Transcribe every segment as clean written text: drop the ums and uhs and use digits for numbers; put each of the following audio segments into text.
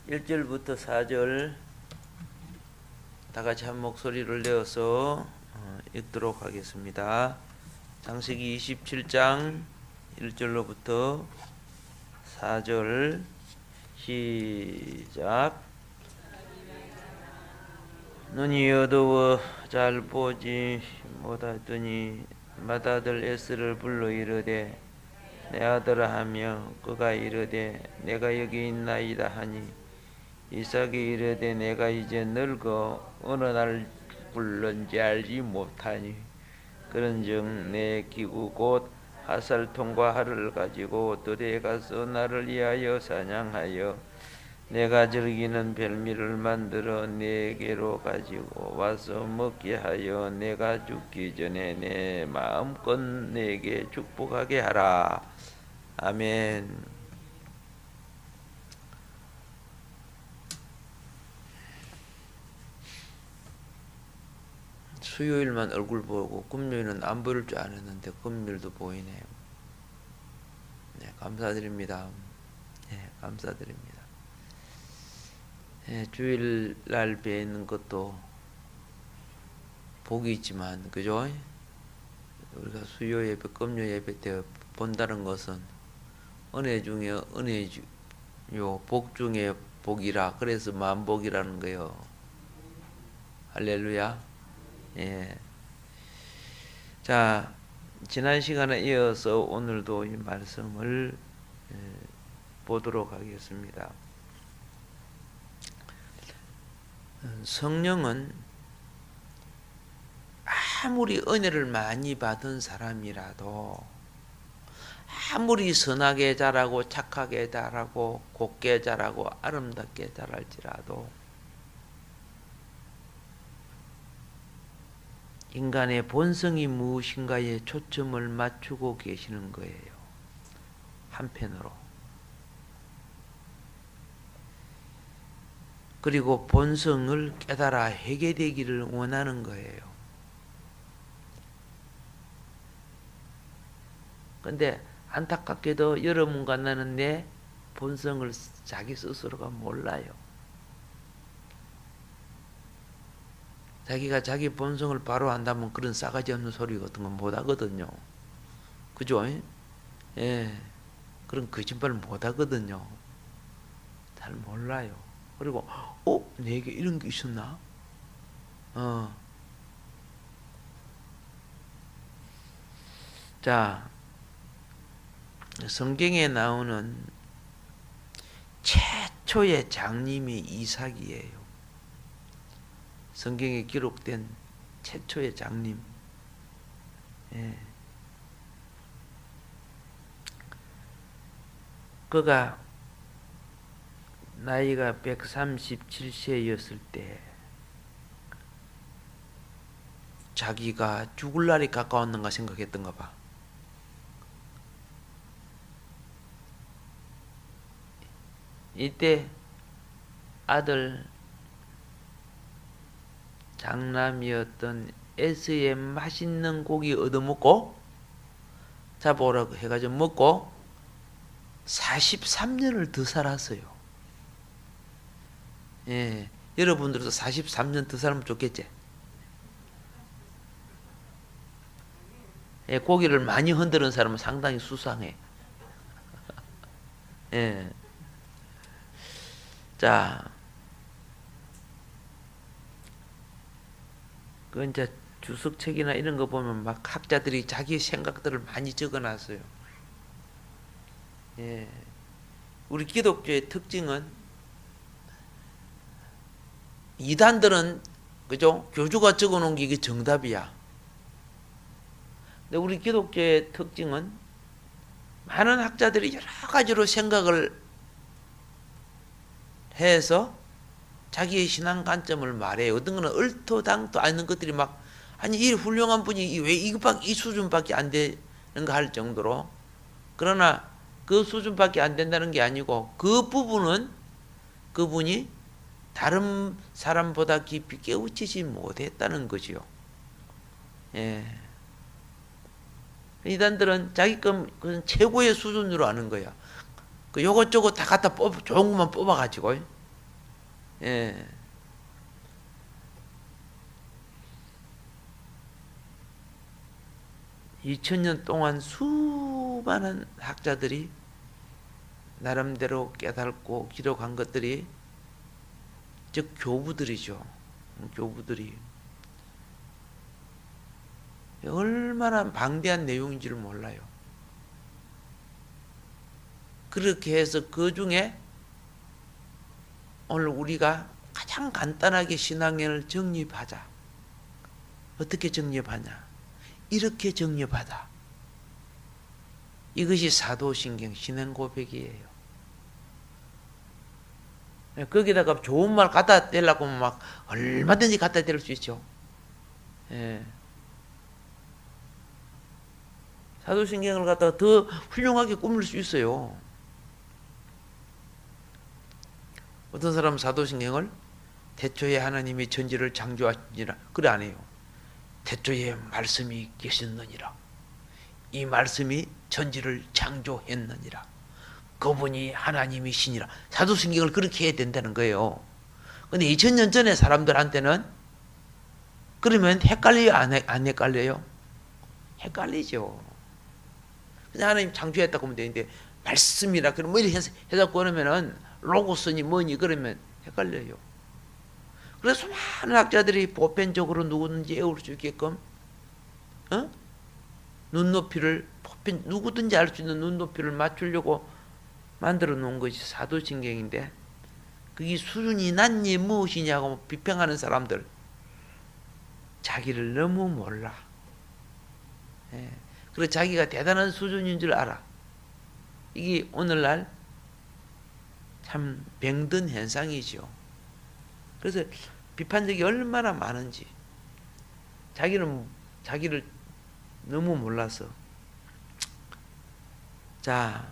1절부터 4절 다 같이 한 목소리를 내어서 읽도록 하겠습니다. 창세기 27장 1절로부터 4절 시작. 눈이 어두워 잘 보지 못하더니 맏아들 에스를 불러 이르되 내 아들아 하며 그가 이르되 내가 여기 있나이다 하니 이삭이 이르되 내가 이제 늙어 어느 날 불른지 알지 못하니 그런즉 내 기구 곧 하살통과 활을 가지고 들에 가서 나를 위하여 사냥하여 내가 즐기는 별미를 만들어 내게로 가지고 와서 먹게 하여 내가 죽기 전에 내 마음껏 내게 축복하게 하라. 아멘. 수요일만 얼굴 보고 금요일은 안 보일 줄 알았는데 금요일도 보이네요. 네, 감사드립니다. 네, 감사드립니다. 네, 주일날 뵈는 것도 복이 있지만, 그죠? 우리가 수요 예배, 금요 예배 때 본다는 것은 은혜 중에 은혜요, 복 중에 복이라, 그래서 만복이라는 거요. 할렐루야. 예. 자, 지난 시간에 이어서 오늘도 이 말씀을 보도록 하겠습니다. 성령은 아무리 은혜를 많이 받은 사람이라도, 아무리 선하게 자라고 착하게 자라고 곱게 자라고 아름답게 자랄지라도 인간의 본성이 무엇인가에 초점을 맞추고 계시는 거예요. 한편으로. 그리고 본성을 깨달아 회개되기를 원하는 거예요. 근데 안타깝게도 여러분과 나는 내 본성을 자기 스스로가 몰라요. 자기가 자기 본성을 바로 안다면 그런 싸가지 없는 소리 같은 건 못 하거든요. 그죠? 예. 그런 거짓말 못 하거든요. 잘 몰라요. 그리고, 내게 이런 게 있었나? 자, 성경에 나오는 최초의 장님이 이삭이에요. 성경에 기록된 최초의 장님. 예. 그가 나이가 137세였을 때 자기가 죽을 날이 가까웠는가 생각했던가 봐. 이때 아들 장남이었던 에스의 맛있는 고기 얻어먹고 잡아오라고 해가지고 먹고 43년을 더 살았어요. 예, 여러분들도 43년 더 살면 좋겠지? 예, 고기를 많이 흔드는 사람은 상당히 수상해. 예. 자, 그 이제 주석책이나 이런 거 보면 막 학자들이 자기 생각들을 많이 적어놨어요. 예, 우리 기독교의 특징은 이단들은 그죠? 교주가 적어놓은 게 이게 정답이야. 근데 우리 기독교의 특징은 많은 학자들이 여러 가지로 생각을 해서 자기의 신앙 관점을 말해요. 어떤 거는 얼토당토 않는 것들이 막, 아니, 이 훌륭한 분이 왜 이 수준밖에 안 되는가 할 정도로. 그러나 그 수준밖에 안 된다는 게 아니고 그 부분은 그분이 다른 사람보다 깊이 깨우치지 못했다는 거지요. 예. 이단들은 자기 건 최고의 수준으로 아는 거야. 그 요것저것 다 갖다 좋은 것만 뽑아가지고 예. 2000년 동안 수많은 학자들이 나름대로 깨닫고 기록한 것들이 즉 교부들이죠. 교부들이 얼마나 방대한 내용인지를 몰라요. 그렇게 해서 그 중에 오늘 우리가 가장 간단하게 신앙을 정립하자. 어떻게 정립하냐? 이렇게 정립하자. 이것이 사도신경 신앙 고백이에요. 거기다가 좋은 말 갖다 대려고 하면 막 얼마든지 갖다 댈 수 있죠. 예. 사도신경을 갖다가 더 훌륭하게 꾸밀 수 있어요. 어떤 사람은 사도신경을 태초에 하나님이 천지를 창조하시니라 그래 안 해요. 태초에 말씀이 계셨느니라. 이 말씀이 천지를 창조했느니라. 그분이 하나님이시니라. 사도신경을 그렇게 해야 된다는 거예요. 근데 2000년 전에 사람들한테는 그러면 헷갈려요? 안 헷갈려요? 헷갈리죠. 그냥 하나님 창조했다고 하면 되는데 말씀이라 그러면 뭐 이렇게 해서 그러면은 로고스니 뭐니 그러면 헷갈려요. 그래서 많은 학자들이 보편적으로 누구든지 외울 수 있게끔 눈높이를 누구든지 알 수 있는 눈높이를 맞추려고 만들어 놓은 것이 사도신경인데 그게 수준이 낮니 무엇이냐고 비평하는 사람들 자기를 너무 몰라. 예. 그래서 자기가 대단한 수준인 줄 알아. 이게 오늘날 참 병든 현상이죠. 그래서 비판적이 얼마나 많은지 자기를 너무 몰라서. 자,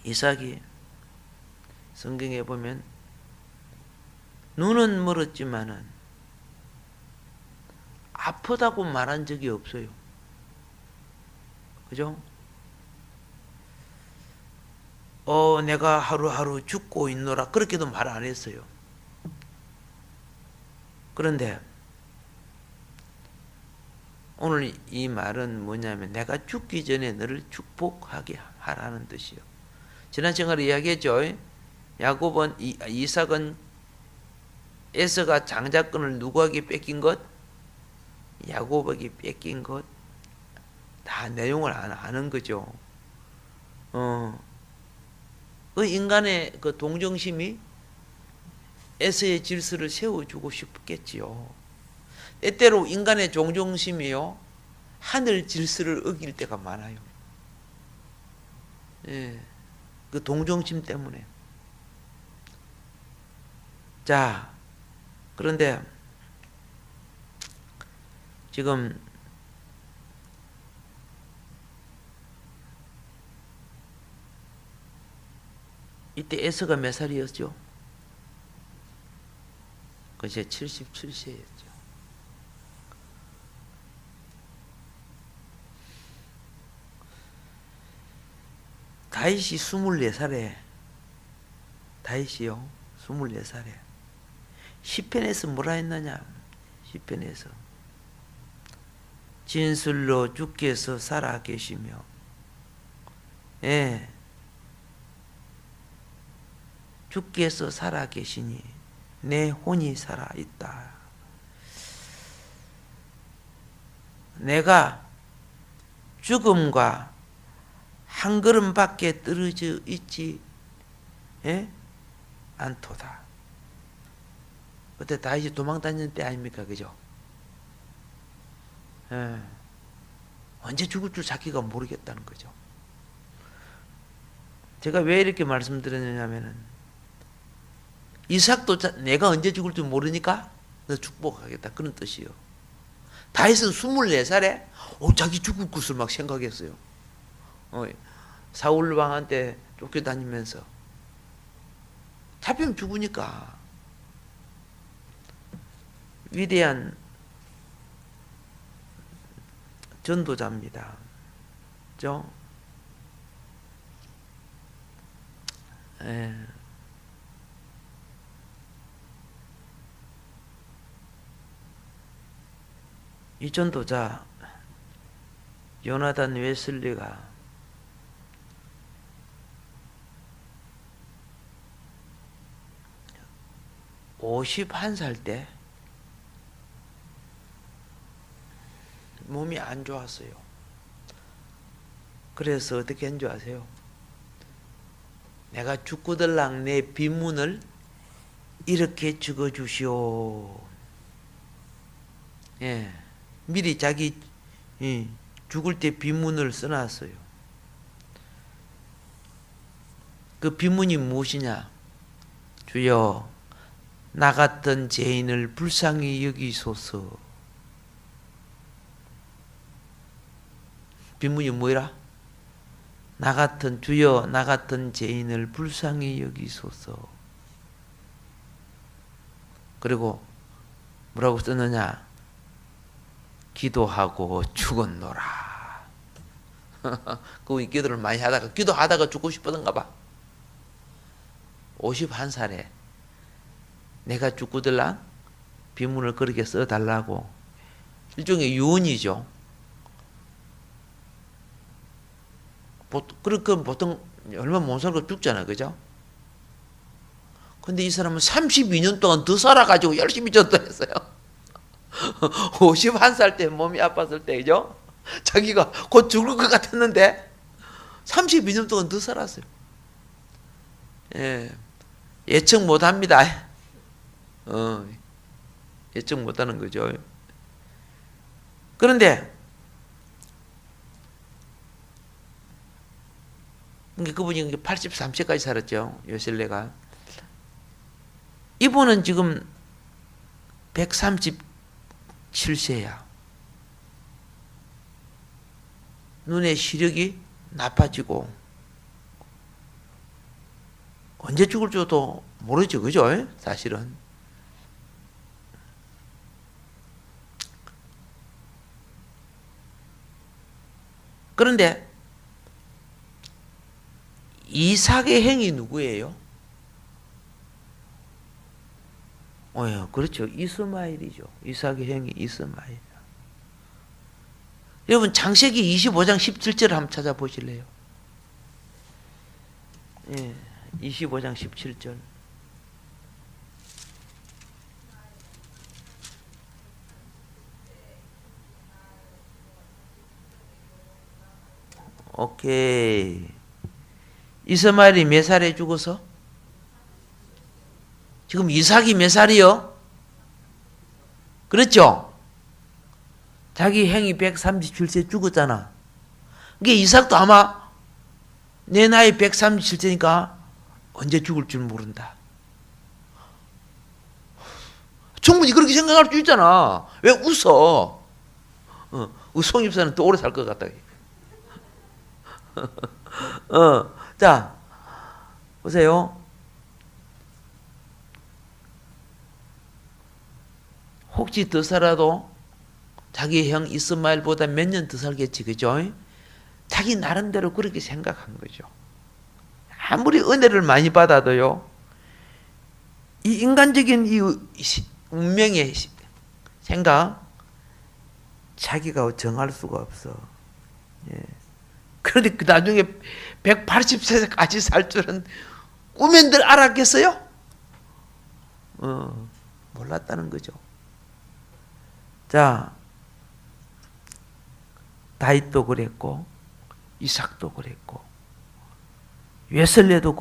이삭이 성경에 보면 눈은 멀었지만은 아프다고 말한 적이 없어요. 그죠? 내가 하루하루 죽고 있노라 그렇게도 말 안 했어요. 그런데 오늘 이 말은 뭐냐면 내가 죽기 전에 너를 축복하게 하라는 뜻이요. 지난 시간에 이야기했죠. 야곱은 이삭은 에서가 장자권을 누구에게 뺏긴 것? 야곱에게 뺏긴 것. 다 내용을 아는 거죠. 그 인간의 그 동정심이 에서의 질서를 세워주고 싶겠지요. 때때로 인간의 동정심이요 하늘 질서를 어길 때가 많아요. 예, 그 동정심 때문에. 자, 그런데 지금 이때 에서가 몇 살이었죠? 그제 77세였죠. 다윗이 24살에 다윗이요 24살에 시편에서 뭐라 했느냐? 시편에서 진술로 주께서 살아 계시며 예 주께서 살아 계시니 내 혼이 살아 있다. 내가 죽음과 한 걸음밖에 떨어져 있지 않도다. 그때 다윗이 도망 다니는 때 아닙니까, 그죠? 언제 죽을 줄 자기가 모르겠다는 거죠. 제가 왜 이렇게 말씀드렸냐면은 이삭도 내가 언제 죽을 줄 모르니까 너 축복하겠다 그런 뜻이요. 다윗은 24살에 자기 죽을 것을 막 생각했어요. 사울 왕한테 쫓겨다니면서 잡히면 죽으니까. 위대한 전도자입니다. 그죠? 이 전도자 요나단 웨슬리가 51살 때 몸이 안 좋았어요. 그래서 어떻게 한 줄 아세요? 내가 죽고들랑 내 빈문을 이렇게 적어주시오. 예, 미리 자기 죽을 때 빈문을 써놨어요. 그 빈문이 무엇이냐? 주여, 나 같은 죄인을 불쌍히 여기소서. 빈문이 뭐라? 주여, 나 같은 죄인을 불쌍히 여기소서. 그리고 뭐라고 썼느냐? 기도하고 죽었노라. 그 기도를 많이 하다가, 기도하다가 죽고 싶었던가 봐. 51살에 내가 죽고들랑 빈문을 그렇게 써달라고. 일종의 유언이죠. 그럼 보통 얼마 못 살고 죽잖아, 그죠? 근데 이 사람은 32년 동안 더 살아가지고 열심히 전도했어요. 51살 때 몸이 아팠을 때, 그죠? 자기가 곧 죽을 것 같았는데 32년 동안 더 살았어요. 예, 예측 못 합니다. 예측 못 하는 거죠. 그런데 그분이 83세까지 살았죠. 요셀레가. 이분은 지금 137세야. 눈의 시력이 나빠지고 언제 죽을 줄도 모르죠. 그죠? 사실은. 그런데 이삭의 형이 누구예요? 그렇죠. 이스마엘이죠. 이삭의 형이 이스마엘. 여러분 창세기 25장 17절 한번 찾아보실래요? 예, 25장 17절. 오케이. 이스마엘이 몇 살에 죽어서? 지금 이삭이 몇 살이요? 그렇죠? 자기 형이 137세 죽었잖아. 그게 이삭도 아마 내 나이 137세니까 언제 죽을 줄 모른다. 충분히 그렇게 생각할 수 있잖아. 왜 웃어? 송입사는 더 오래 살 것 같다. 자, 보세요. 혹시 더 살아도 자기 형 이스마엘보다 몇 년 더 살겠지, 그죠? 자기 나름대로 그렇게 생각한 거죠. 아무리 은혜를 많이 받아도요, 이 인간적인 이 운명의 생각, 자기가 정할 수가 없어. 예. 그런데 그 나중에 180세까지 살 줄은 꿈엔들 알았겠어요? 몰랐다는 거죠. 자, 다윗도 그랬고, 이삭도 그랬고, 웨슬레도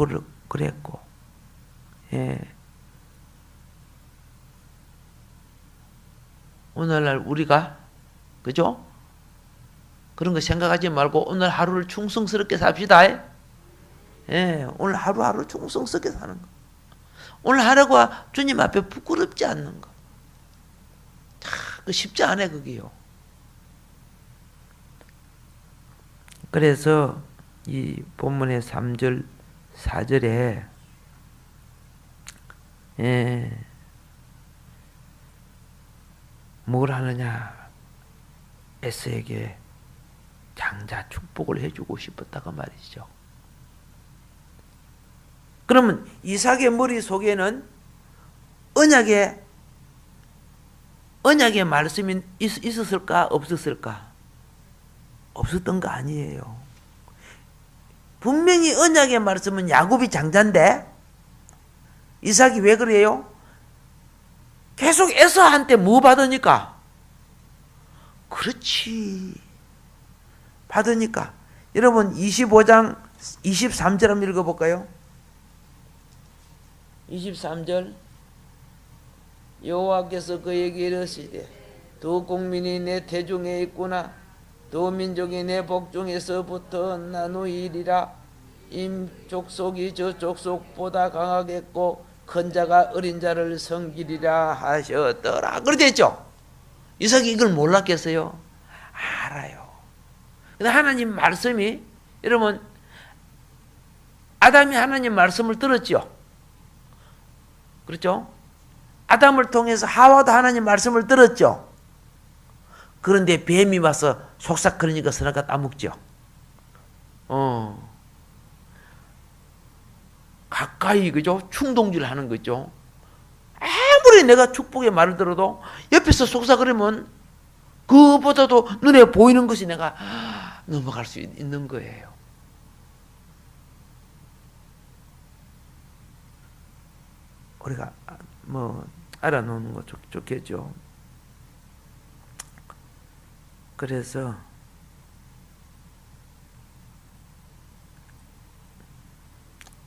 그랬고, 예. 오늘날 우리가, 그죠? 그런 거 생각하지 말고 오늘 하루를 충성스럽게 삽시다. 예, 오늘 하루하루 충성스럽게 사는 거. 오늘 하루가 주님 앞에 부끄럽지 않는 거. 그 쉽지 않아, 그게요. 그래서 이 본문의 3절, 4절에 뭘 하느냐? 에서에게 장자 축복을 해주고 싶었다고 말이죠. 그러면 이삭의 머릿속에는 언약의 말씀이 있었을까 없었을까? 없었던 거 아니에요. 분명히 언약의 말씀은 야곱이 장자인데 이삭이 왜 그래요? 계속 에서한테 뭐 받으니까? 그렇지. 받으니까. 여러분 25장 23절 한번 읽어볼까요? 23절 여호와께서 그에게 이르시되 두 국민이 내 태중에 있구나. 두 민족이 내 복중에서부터 나누이리라. 임 족속이 저 족속보다 강하겠고 큰 자가 어린 자를 섬기리라 하셨더라. 그렇게 됐죠. 이삭이 이걸 몰랐겠어요? 알아요. 근데 하나님 말씀이, 여러분 아담이 하나님 말씀을 들었죠. 그렇죠? 아담을 통해서 하와도 하나님 말씀을 들었죠. 그런데 뱀이 와서 속삭거리니까 선악과 따먹죠. 가까이, 그죠? 충동질 하는 거죠. 아무리 내가 축복의 말을 들어도 옆에서 속삭거리면 그보다도 눈에 보이는 것이 내가 넘어갈 수 있는 거예요. 우리가 뭐 알아놓는 거 좋겠죠. 그래서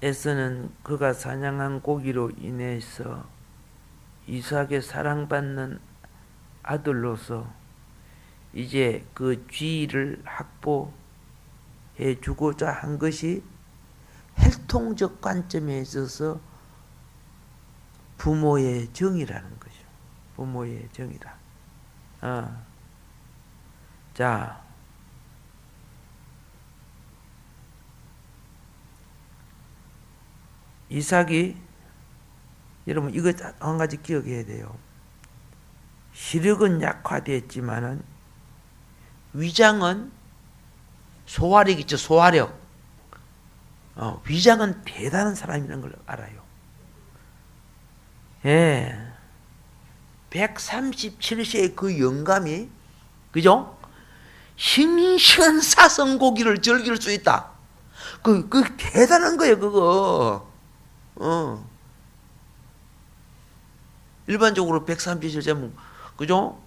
에서는 그가 사냥한 고기로 인해서 이삭의 사랑받는 아들로서 이제 그 지위를 확보해 주고자 한 것이 혈통적 관점에 있어서 부모의 정이라는 거죠. 부모의 정이라. 자, 이삭이, 여러분 이거 한 가지 기억해야 돼요. 시력은 약화됐지만은 위장은 소화력 있죠. 소화력. 위장은 대단한 사람이라는 걸 알아요. 예. 137세의 그 영감이, 그죠? 싱싱한 사성고기를 즐길 수 있다. 그 대단한 거예요, 그거. 일반적으로 137세, 그죠?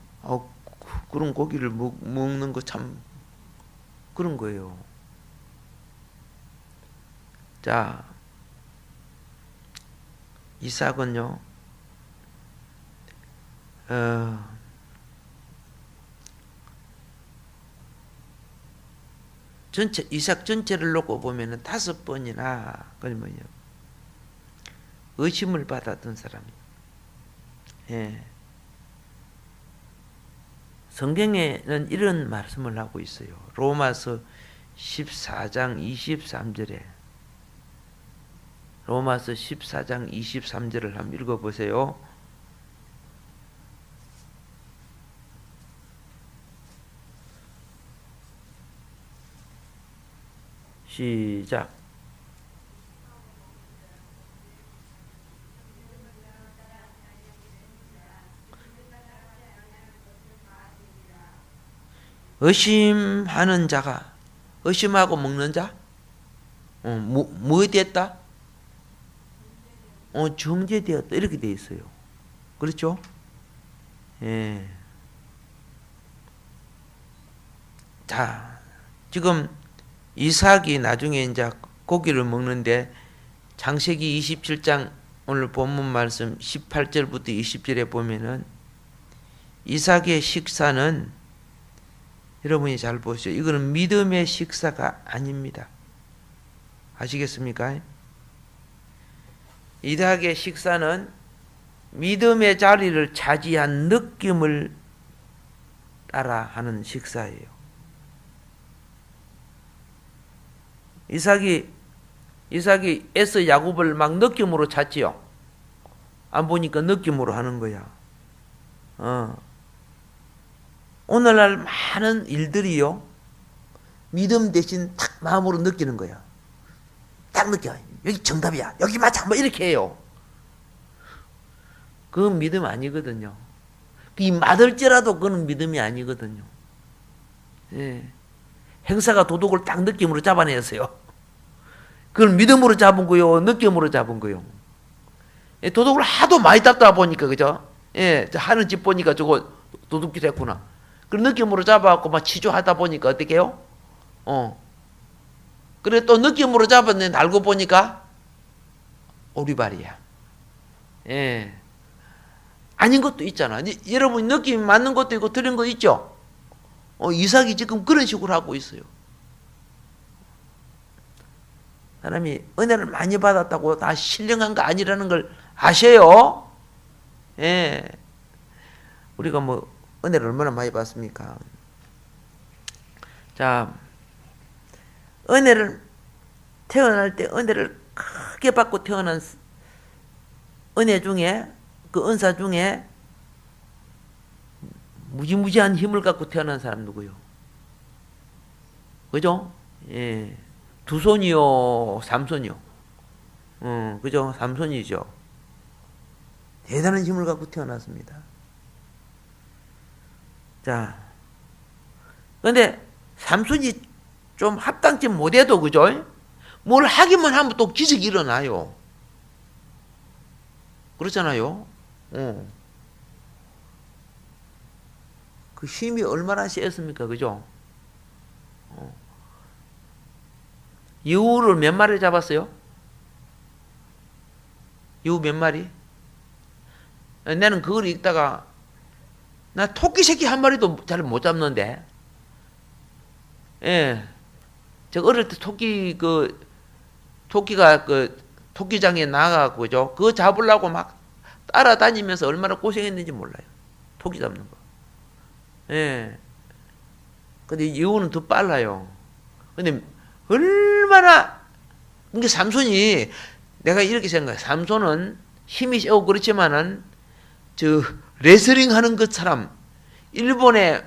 그런 고기를 먹는 거 참, 그런 거예요. 자, 이삭은요, 이삭 전체를 놓고 보면은 5번이나, 그러면요, 의심을 받았던 사람이에요. 예. 성경에는 이런 말씀을 하고 있어요. 로마서 14장 23절에. 로마서 14장 23절을 한번 읽어보세요. 시작. 의심하는 자가, 의심하고 먹는 자, 뭐 됐다? 정죄되었다. 이렇게 돼 있어요. 그렇죠? 예. 자, 지금 이삭이 나중에 이제 고기를 먹는데 창세기 27장 오늘 본문 말씀 18절부터 20절에 보면은 이삭의 식사는, 여러분이 잘 보시죠. 이거는 믿음의 식사가 아닙니다. 아시겠습니까? 이삭의 식사는 믿음의 자리를 차지한 느낌을 따라 하는 식사예요. 이삭이 에서 야곱을 막 느낌으로 찾지요. 안 보니까 느낌으로 하는 거야. 오늘날 많은 일들이요, 믿음 대신 딱 마음으로 느끼는 거야. 딱 느껴. 여기 정답이야. 여기 맞아. 뭐 이렇게 해요. 그건 믿음 아니거든요. 이 맞을지라도 그건 믿음이 아니거든요. 예. 행사가 도둑을 딱 느낌으로 잡아냈어요. 그걸 믿음으로 잡은 거요, 느낌으로 잡은 거요. 예, 도둑을 하도 많이 잡다 보니까, 그죠? 예, 하는 집 보니까 저거 도둑이 됐구나. 그 느낌으로 잡아갖고 막 치조하다 보니까 어떻게 해요? 그래 또 느낌으로 잡았는데 알고 보니까 오리발이야. 예. 아닌 것도 있잖아. 여러분 느낌이 맞는 것도 있고 틀린 거 있죠? 이삭이 지금 그런 식으로 하고 있어요. 사람이 은혜를 많이 받았다고 다 신령한 거 아니라는 걸 아셔요? 예. 우리가 뭐 은혜를 얼마나 많이 받습니까? 자, 은혜를 태어날 때 은혜를 크게 받고 태어난 은혜 중에 그 은사 중에 무지무지한 힘을 갖고 태어난 사람 누구요? 그죠? 예. 두 손이요, 삼손이요. 그죠? 삼손이죠. 대단한 힘을 갖고 태어났습니다. 자, 근데 삼손이 좀 합당치 못해도, 그죠? 뭘 하기만 하면 또 기적이 일어나요. 그렇잖아요. 그 힘이 얼마나 세였습니까? 그죠? 여우를 몇 마리 잡았어요? 여우 몇 마리? 나는 그걸 읽다가 나 토끼 새끼 한 마리도 잘 못 잡는데. 예. 제가 어릴 때 토끼가 토끼장에 나가고, 그죠? 그거 잡으려고 막 따라다니면서 얼마나 고생했는지 몰라요. 토끼 잡는 거. 예. 근데 여우는 더 빨라요. 근데 얼마나, 이게 삼손이, 내가 이렇게 생각해. 삼손은 힘이 세고 그렇지만은, 레슬링 하는 것처럼, 일본에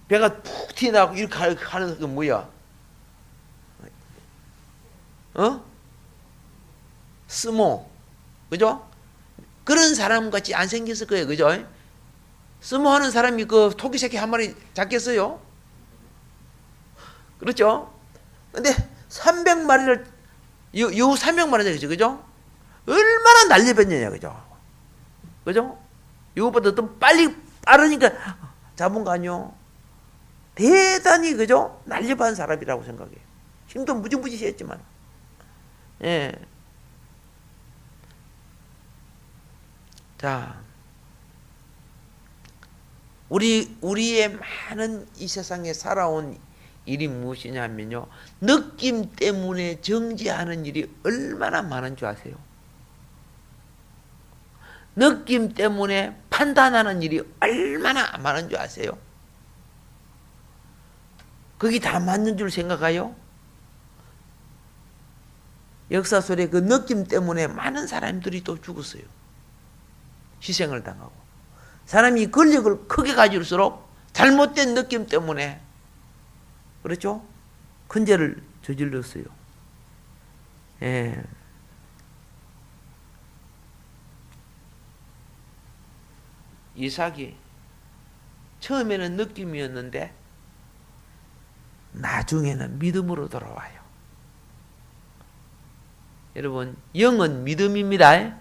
배가 푹 튀어나오고 이렇게 하는 게 뭐야? 스모. 그죠? 그런 사람 같이 안 생겼을 거예요. 그죠? 스모 하는 사람이 그 토끼 새끼 한 마리 잡겠어요? 그렇죠? 근데 300마리를, 여우 300마리 되겠죠? 그죠? 얼마나 날려봤느냐, 그죠? 그죠? 여우보다 더 빠르니까 잡은 거 아니요? 대단히, 그죠? 날려본 사람이라고 생각해요. 힘도 무지무지 했지만. 예. 자, 우리의 많은 이 세상에 살아온 일이 무엇이냐면요, 느낌 때문에 정지하는 일이 얼마나 많은 줄 아세요? 느낌 때문에 판단하는 일이 얼마나 많은 줄 아세요? 그게 다 맞는 줄 생각해요? 역사 속에 그 느낌 때문에 많은 사람들이 또 죽었어요. 희생을 당하고. 사람이 권력을 크게 가질수록 잘못된 느낌 때문에, 그렇죠? 큰 죄를 저질렀어요. 예. 이삭이 처음에는 느낌이었는데 나중에는 믿음으로 돌아와요. 여러분, 영은 믿음입니다.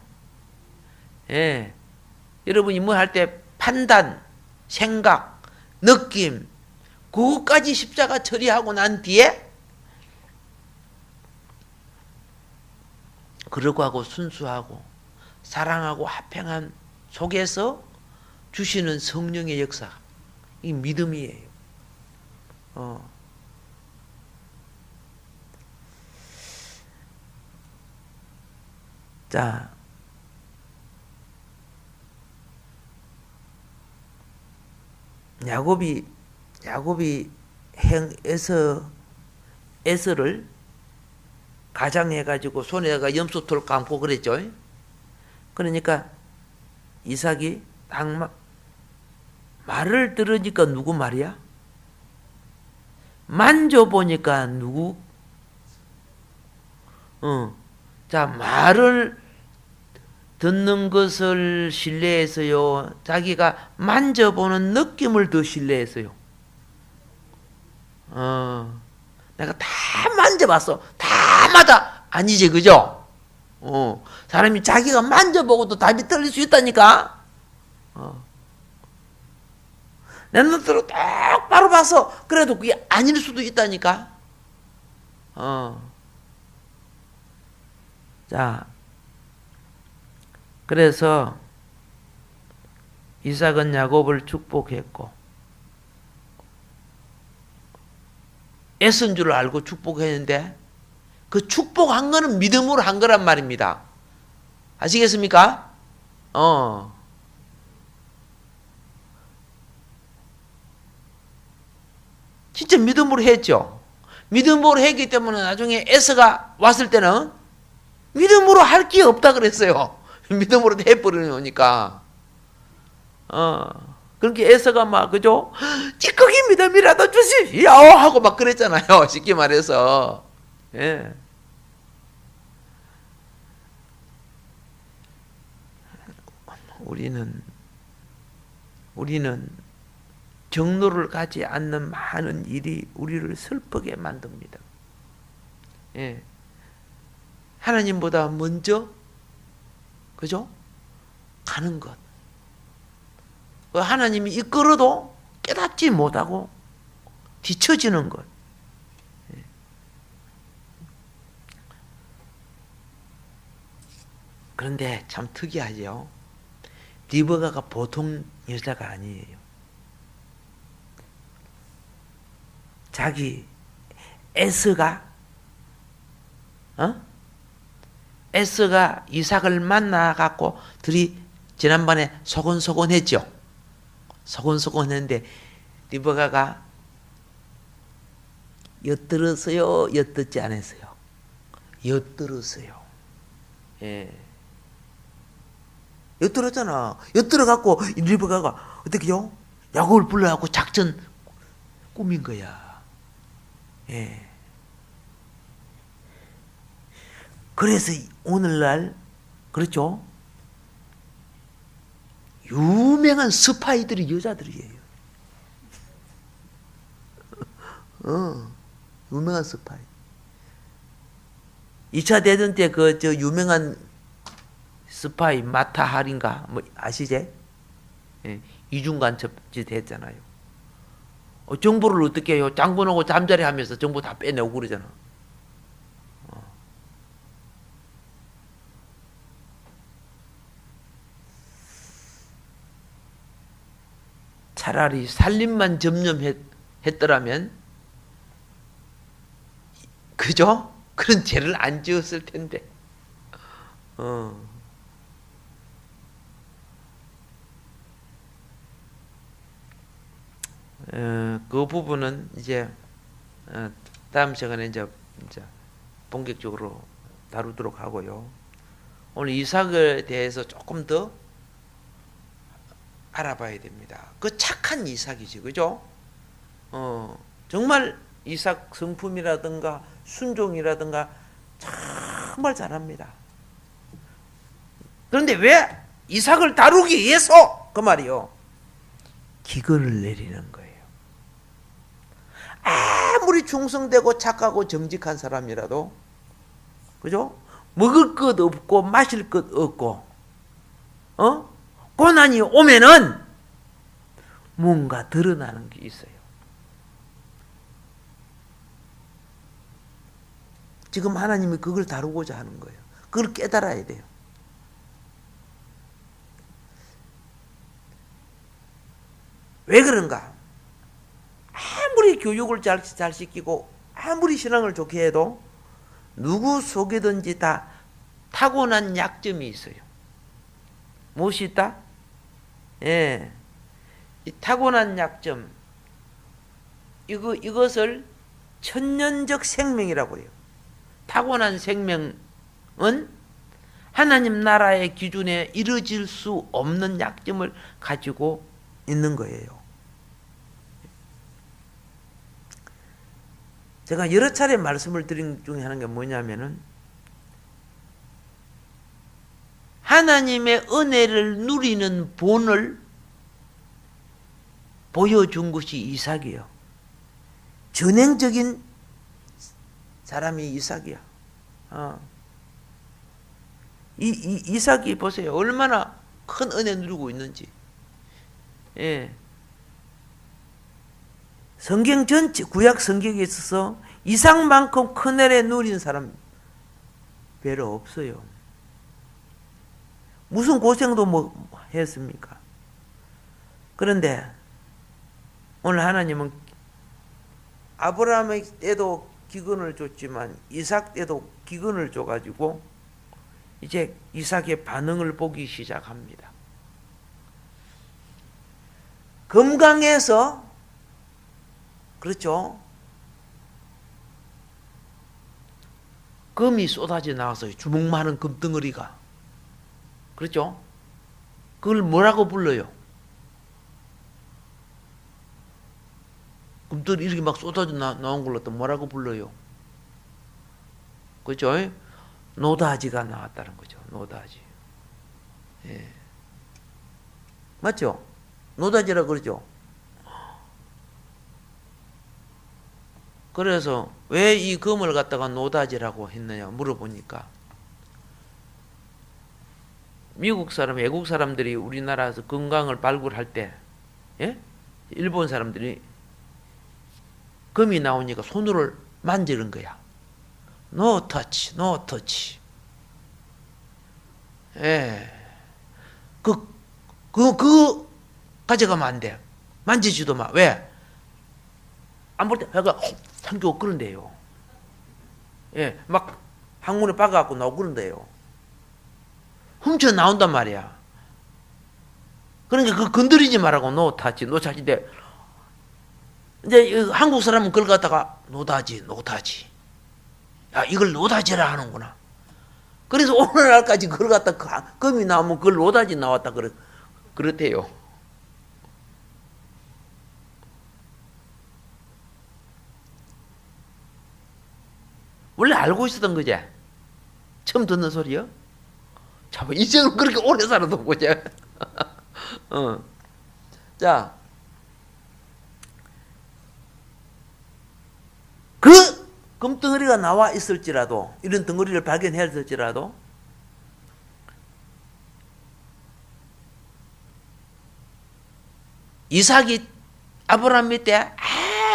예. 여러분이 뭐 할 때 판단, 생각, 느낌, 그것까지 십자가 처리하고 난 뒤에 그러고 하고 순수하고 사랑하고 화평한 속에서 주시는 성령의 역사, 이 믿음이에요. 자, 야곱이 에서를 가장해가지고 손에다가 염소털 감고 그랬죠. 그러니까 이삭이 딱 말을 들으니까 누구 말이야? 만져보니까 누구? 자, 말을 듣는 것을 신뢰해서요. 자기가 만져보는 느낌을 더 신뢰해서요. 내가 다 만져봤어. 다 맞아. 아니지, 그죠? 사람이 자기가 만져보고도 답이 틀릴 수 있다니까. 내 눈으로 똑바로 봐서 그래도 그게 아닐 수도 있다니까. 자, 그래서 이삭은 야곱을 축복했고 애쓴 줄 알고 축복했는데 그 축복한 거는 믿음으로 한 거란 말입니다. 아시겠습니까? 진짜 믿음으로 했죠. 믿음으로 했기 때문에 나중에 에서가 왔을 때는 믿음으로 할 게 없다 그랬어요. 믿음으로 해버리니까. 그렇게 에서가 막, 그죠? 찌꺼기 믿음이라도 주시오! 하고 막 그랬잖아요. 쉽게 말해서. 예. 우리는 정로를 가지 않는 많은 일이 우리를 슬프게 만듭니다. 예. 하나님보다 먼저, 그죠? 가는 것. 하나님이 이끌어도 깨닫지 못하고 뒤처지는 것. 예. 그런데 참 특이하죠. 리브가가 보통 여자가 아니에요. 자기 에서가 이삭을 만나갖고 둘이 지난번에 소곤소곤했죠. 소곤소곤했는데 리브가가 엿들었어요? 엿듣지 않았어요? 엿들었어요. 예. 엿들었잖아. 엿들어갖고 리브가가 어떻게요? 야곱을 불러갖고 작전 꾸민 거야. 예. 그래서 오늘날 그렇죠? 유명한 스파이들이 여자들이에요. 유명한 스파이. 2차 대전 때 저 유명한 스파이 마타할인가 뭐 아시제? 예. 이중간첩짓 했잖아요. 정보를 어떻게 해요? 장군하고 잠자리 하면서 정보 다 빼내고 그러잖아. 차라리 살림만 점령했더라면, 그죠? 그런 죄를 안 지었을 텐데. 그 부분은 이제 다음 시간에 이제 본격적으로 다루도록 하고요. 오늘 이삭에 대해서 조금 더 알아봐야 됩니다. 그 착한 이삭이지, 그죠? 정말 이삭 성품이라든가 순종이라든가 정말 잘합니다. 그런데 왜 이삭을 다루기 위해서 그 말이요, 기근을 내리는 거예요. 아무리 충성되고 착하고 정직한 사람이라도, 그죠? 먹을 것 없고 마실 것 없고, 고난이 오면은 뭔가 드러나는 게 있어요. 지금 하나님이 그걸 다루고자 하는 거예요. 그걸 깨달아야 돼요. 왜 그런가? 아무리 교육을 잘 시키고 아무리 신앙을 좋게 해도 누구 속에든지 다 타고난 약점이 있어요. 무엇이 있다? 예, 이 타고난 약점, 이것을 천년적 생명이라고 해요. 타고난 생명은 하나님 나라의 기준에 이루어질 수 없는 약점을 가지고 있는 거예요. 제가 여러 차례 말씀을 드린 중에 하는 게 뭐냐면은, 하나님의 은혜를 누리는 본을 보여준 것이 이삭이에요. 전행적인 사람이 이삭이야. 이삭이 보세요. 얼마나 큰 은혜 누리고 있는지. 예. 성경 전체, 구약 성경에 있어서 이삭만큼 큰 은혜 누린 사람 별로 없어요. 무슨 고생도 뭐 했습니까? 그런데 오늘 하나님은 아브라함의 때도 기근을 줬지만 이삭 때도 기근을 줘가지고 이제 이삭의 반응을 보기 시작합니다. 금강에서, 그렇죠, 금이 쏟아져 나와서 주먹만한 금덩어리가, 그렇죠, 그걸 뭐라고 불러요? 금덩어리 이렇게 막 쏟아져 나온 걸로 또 뭐라고 불러요? 그렇죠? 노다지가 나왔다는 거죠. 노다지. 예. 맞죠? 노다지라 그러죠. 그래서 왜 이 금을 갖다가 노다지라고 했느냐 물어보니까 미국 사람, 외국 사람들이 우리나라에서 금강을 발굴할 때, 예? 일본 사람들이 금이 나오니까 손으로 만지는 거야. No touch, no touch. 예. 가져가면 안 돼. 만지지도 마. 왜? 안 볼 때, 해가 삼키고 그런데요. 예. 막 항문에 박아갖고 나오고 그런데요. 훔쳐 나온단 말이야. 그러니까 그 건드리지 말라고, no touch, no touch인데, 이제 한국 사람은 그걸 갖다가 노다지, 노다지. 야, 이걸 노다지라 하는구나. 그래서 오늘날까지 그걸 갖다 금이 나오면 그걸 노다지 나왔다 그렇대요. 원래 알고 있었던 거지? 처음 듣는 소리요? 참, 이제는 그렇게 오래 살아도 보자. 자, 그 금덩어리가 나와 있을지라도, 이런 덩어리를 발견했을지라도 이삭이 아브라함 밑에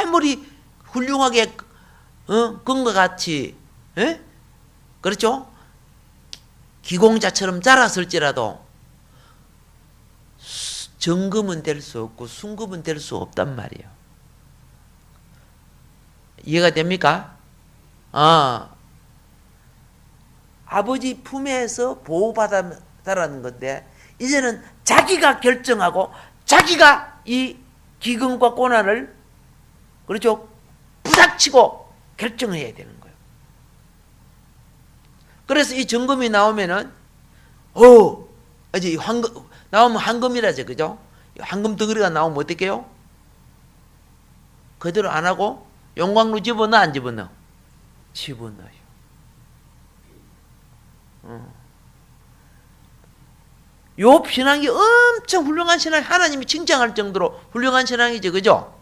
아무리 훌륭하게 건과 같이, 에? 그렇죠? 기공자처럼 자랐을지라도 정금은 될 수 없고 순금은 될 수 없단 말이에요. 이해가 됩니까? 아버지 품에서 보호받았다라는 건데, 이제는 자기가 결정하고 자기가 이 기근과 고난을, 그렇죠, 부닥치고 결정해야 되는 거예요. 그래서 이 정금이 나오면은 이제 황금 나오면 황금이라죠, 그죠? 황금 덩어리가 나오면 어떻게 해요? 그대로 안 하고 용광로 집어넣어, 안 집어넣어? 집어넣어요. 욥 신앙이 엄청 훌륭한 신앙, 하나님이 칭찬할 정도로 훌륭한 신앙이죠, 그죠?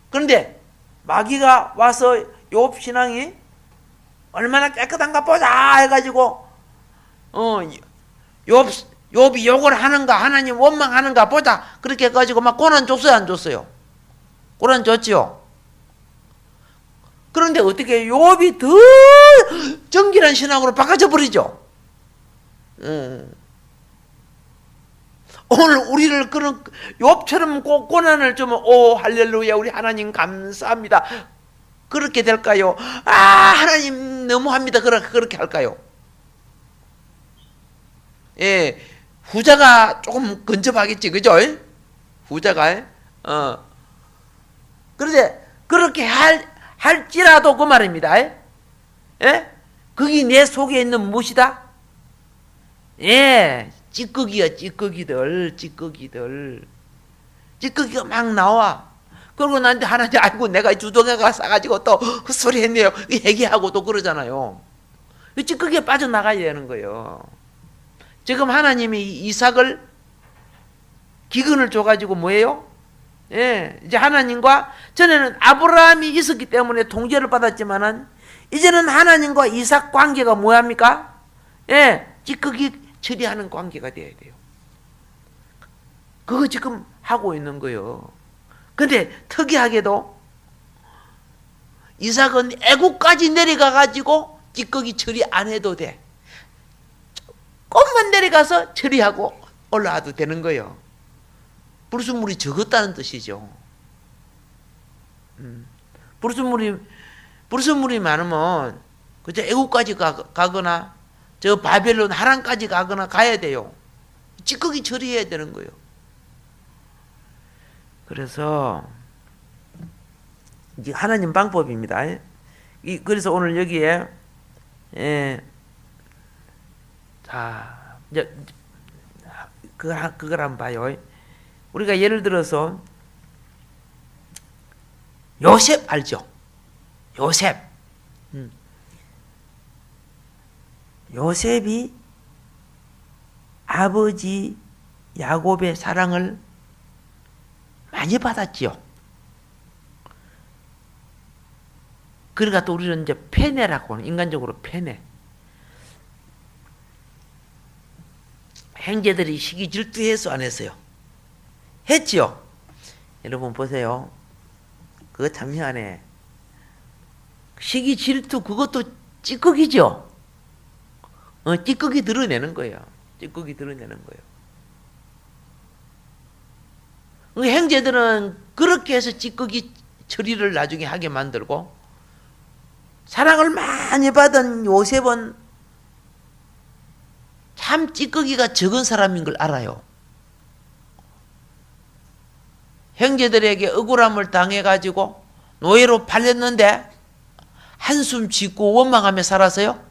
그런데 마귀가 와서 욥 신앙이 얼마나 깨끗한가 보자 해가지고 욥이 욕을 하는가, 하나님 원망하는가 보자, 그렇게 해가지고 막 고난 줬어요, 안 줬어요? 고난 줬지요. 그런데 어떻게 욥이 더 정결한 신앙으로 바꿔져 버리죠. 오늘 우리를 그런 욥처럼 고난을 주면 할렐루야, 우리 하나님 감사합니다, 그렇게 될까요? 하나님 너무합니다, 그렇게 할까요? 예, 후자가 조금 근접하겠지, 그죠? 후자가. 그런데 그렇게 할지라도 그 말입니다. 예? 그게 내 속에 있는 무엇이다? 예, 찌꺼기야, 찌꺼기들. 찌꺼기가 막 나와. 그러고 나한테 하나님, 아이고, 내가 주둥이가 싸가지고 또 헛소리 했네요, 얘기하고 또 그러잖아요. 찌꺼기에 빠져나가야 되는 거예요. 지금 하나님이 이삭을 기근을 줘가지고 뭐예요? 예, 이제 하나님과 전에는 아브라함이 있었기 때문에 통제를 받았지만은 이제는 하나님과 이삭 관계가 뭐합니까? 예, 찌꺼기 처리하는 관계가 되어야 돼요. 그거 지금 하고 있는 거예요. 근데 특이하게도 이삭은 애국까지 내려가 가지고 찌꺼기 처리 안 해도 돼. 조금만 내려가서 처리하고 올라와도 되는 거예요. 불순물이 적었다는 뜻이죠. 불순물이 많으면 그저 애국까지 가거나 저 바벨론 하란까지 가거나 가야 돼요. 찌꺼기 처리해야 되는 거예요. 그래서 이게 하나님 방법입니다. 그래서 오늘 여기에 자 이제 그걸 한번 봐요. 우리가 예를 들어서 요셉 알죠? 요셉이 아버지 야곱의 사랑을 많이 받았지요. 그러니까 또 우리는 이제 페네라고 하는, 인간적으로 페네. 형제들이 시기 질투해서 안 했어요? 했지요? 여러분 보세요. 그거 참 희한해. 시기 질투 그것도 찌꺼기죠? 찌꺼기 드러내는 거예요. 찌꺼기 드러내는 거예요. 형제들은 그렇게 해서 찌꺼기 처리를 나중에 하게 만들고, 사랑을 많이 받은 요셉은 참 찌꺼기가 적은 사람인 걸 알아요. 형제들에게 억울함을 당해가지고 노예로 팔렸는데 한숨 짓고 원망하며 살았어요?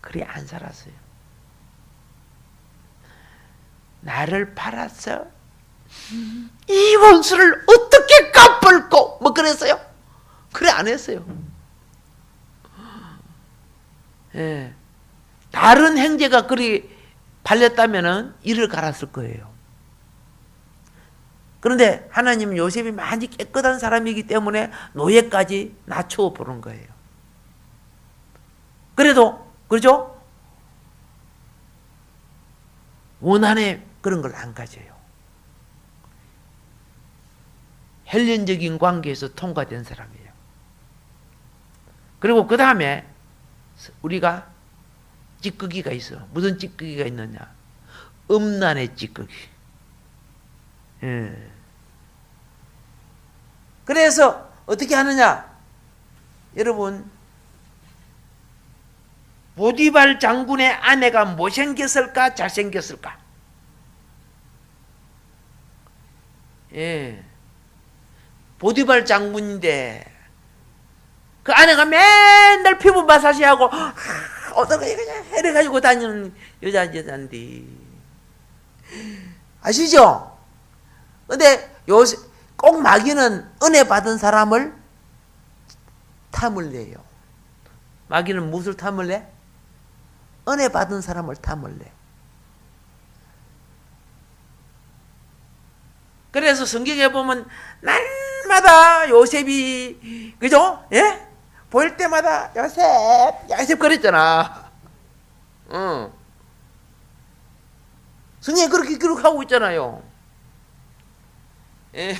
그래 안 살았어요. 나를 팔았어? 이 원수를 어떻게 갚을꼬? 뭐 그랬어요? 그래 안 했어요. 예. 다른 형제가 그리 팔렸다면은 이를 갈았을 거예요. 그런데 하나님은 요셉이 많이 깨끗한 사람이기 때문에 노예까지 낮추어 보는 거예요. 그래도 그렇죠? 원한에 그런 걸 안 가져요. 혈연적인 관계에서 통과된 사람이에요. 그리고 그 다음에 우리가 찌꺼기가 있어. 무슨 찌꺼기가 있느냐? 음란의 찌꺼기. 예. 그래서 어떻게 하느냐? 여러분, 보디발 장군의 아내가 못생겼을까? 잘생겼을까? 예. 보디발 장군인데 그 아내가 맨날 피부 마사지하고 어떻게 그냥 해래가지고 다니는 여자인데 아시죠? 근데 요새 꼭 마귀는 은혜 받은 사람을 탐을 내요. 마귀는 무엇을 탐을 내? 은혜 받은 사람을 탐을 내. 그래서 성경에 보면 날마다 요셉이 그죠? 예? 보일 때마다 요셉 그랬잖아. 성경에 그렇게 기록하고 있잖아요. 예.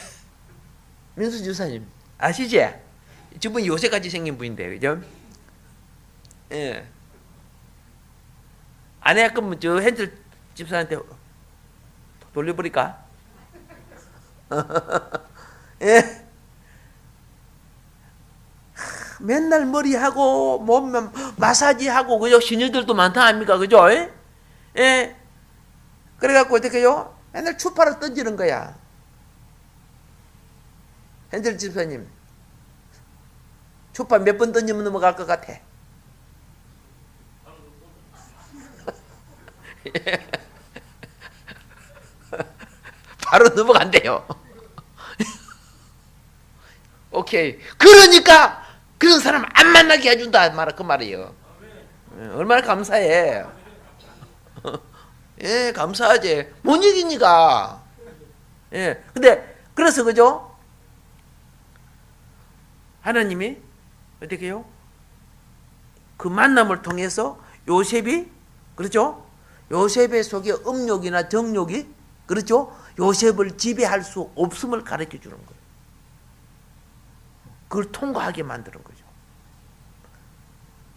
민수 주사님 아시지? 저분이 요셉같이 생긴 분인데 그죠? 예. 아내가 그러면 저 헨젤 집사한테 돌려버릴까? 예. 맨날 머리하고 몸 마사지하고 그죠? 시녀들도 많다 아닙니까? 그죠? 예. 그래갖고 어떻게 해요? 맨날 추파를 던지는 거야. 헨젤 집사님 추파 몇 번 던지면 넘어갈 것 같아? 바로 넘어간대요. 오케이. 그러니까 그런 사람 안 만나게 해준다 그 말이에요. 얼마나 감사해. 예, 감사하지. 못 이기니까. 예, 근데 그래서 그죠? 하나님이 어떻게 해요? 그 만남을 통해서 요셉이, 그렇죠? 요셉의 속에 음욕이나 정욕이, 그렇죠? 요셉을 지배할 수 없음을 가르쳐 주는 거예요. 그걸 통과하게 만드는 거죠.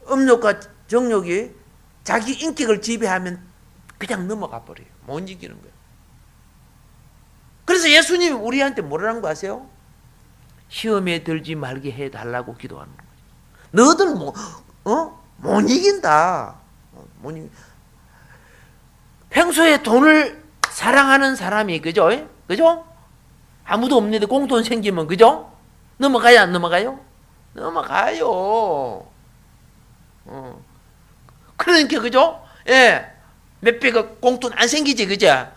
음욕과 정욕이 자기 인격을 지배하면 그냥 넘어가 버려요. 못 이기는 거예요. 그래서 예수님이 우리한테 뭐라는 거 아세요? 시험에 들지 말게 해달라고 기도하는 거예요. 너들 못 이긴다. 못 이긴다. 평소에 돈을 사랑하는 사람이, 그죠? 그죠? 아무도 없는데 공돈 생기면, 그죠? 넘어가요, 안 넘어가요? 넘어가요. 그러니까, 그죠? 예. 몇 배가 공돈 안 생기지, 그죠?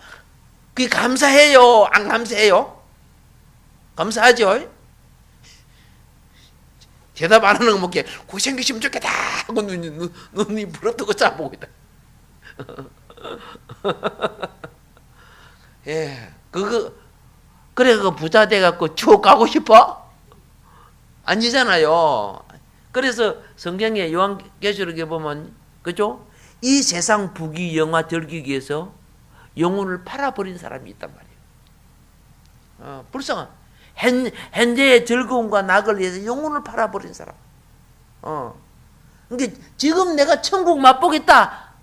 그게 감사해요? 안 감사해요? 감사하죠? 대답 안 하는 거 먹게, 그거 생기시면 좋겠다 하고 눈이 부럽다고 짜보고 있다. 예, 그래, 그 부자 돼갖고 추억 가고 싶어? 아니잖아요. 그래서 성경에 요한계시록에 보면, 그죠? 이 세상 부귀 영화 들기 위해서 영혼을 팔아버린 사람이 있단 말이에요. 불쌍한. 현재의 즐거움과 낙을 위해서 영혼을 팔아버린 사람. 그러니까 지금 내가 천국 맛보겠다.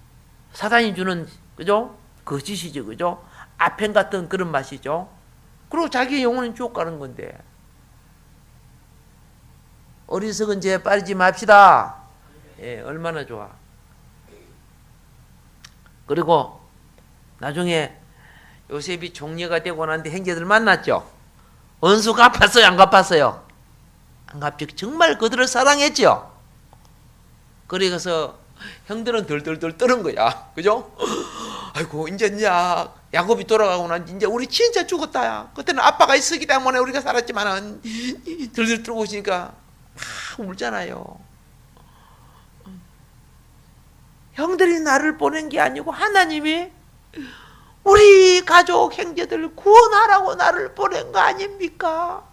사단이 주는, 그죠? 거짓이죠, 그죠? 아펜 같은 그런 맛이죠. 그리고 자기 영혼은 쭉 가는 건데. 어리석은 죄에 빠지지 맙시다. 예, 얼마나 좋아. 그리고 나중에 요셉이 종려가 되고 난데 형제들 만났죠. 원수 갚았어요, 안 갚았어요? 안 갚죠. 정말 그들을 사랑했죠. 그래서 형들은 덜덜덜 떠는 거야. 그죠? 아이고, 이제 야곱이 돌아가고 난 이제 우리 진짜 죽었다. 야. 그때는 아빠가 있었기 때문에 우리가 살았지만은 덜덜 떨고 있으니까 막 울잖아요. 형들이 나를 보낸 게 아니고 하나님이 우리 가족 형제들 구원하라고 나를 보낸 거 아닙니까?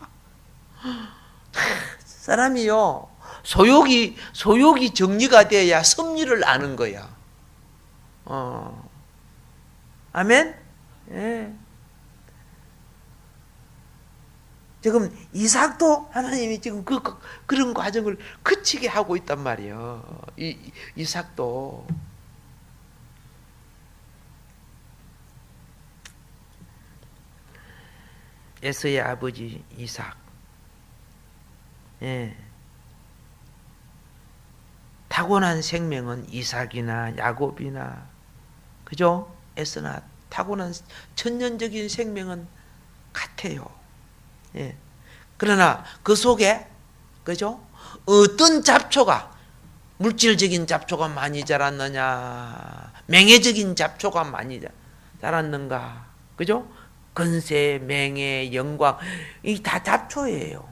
사람이요, 소욕이 정리가 돼야 섭리를 아는 거야. 아멘? 예. 지금 이삭도 하나님이 지금 그런 과정을 거치게 하고 있단 말이에요. 이삭도. 에서의 아버지 이삭. 예. 타고난 생명은 이삭이나 야곱이나, 그죠? 에서나 타고난 천년적인 생명은 같아요. 예. 그러나 그 속에, 그죠? 어떤 잡초가, 물질적인 잡초가 많이 자랐느냐, 맹해적인 잡초가 많이 자랐는가, 그죠? 건세, 맹해, 영광, 이 다 잡초예요.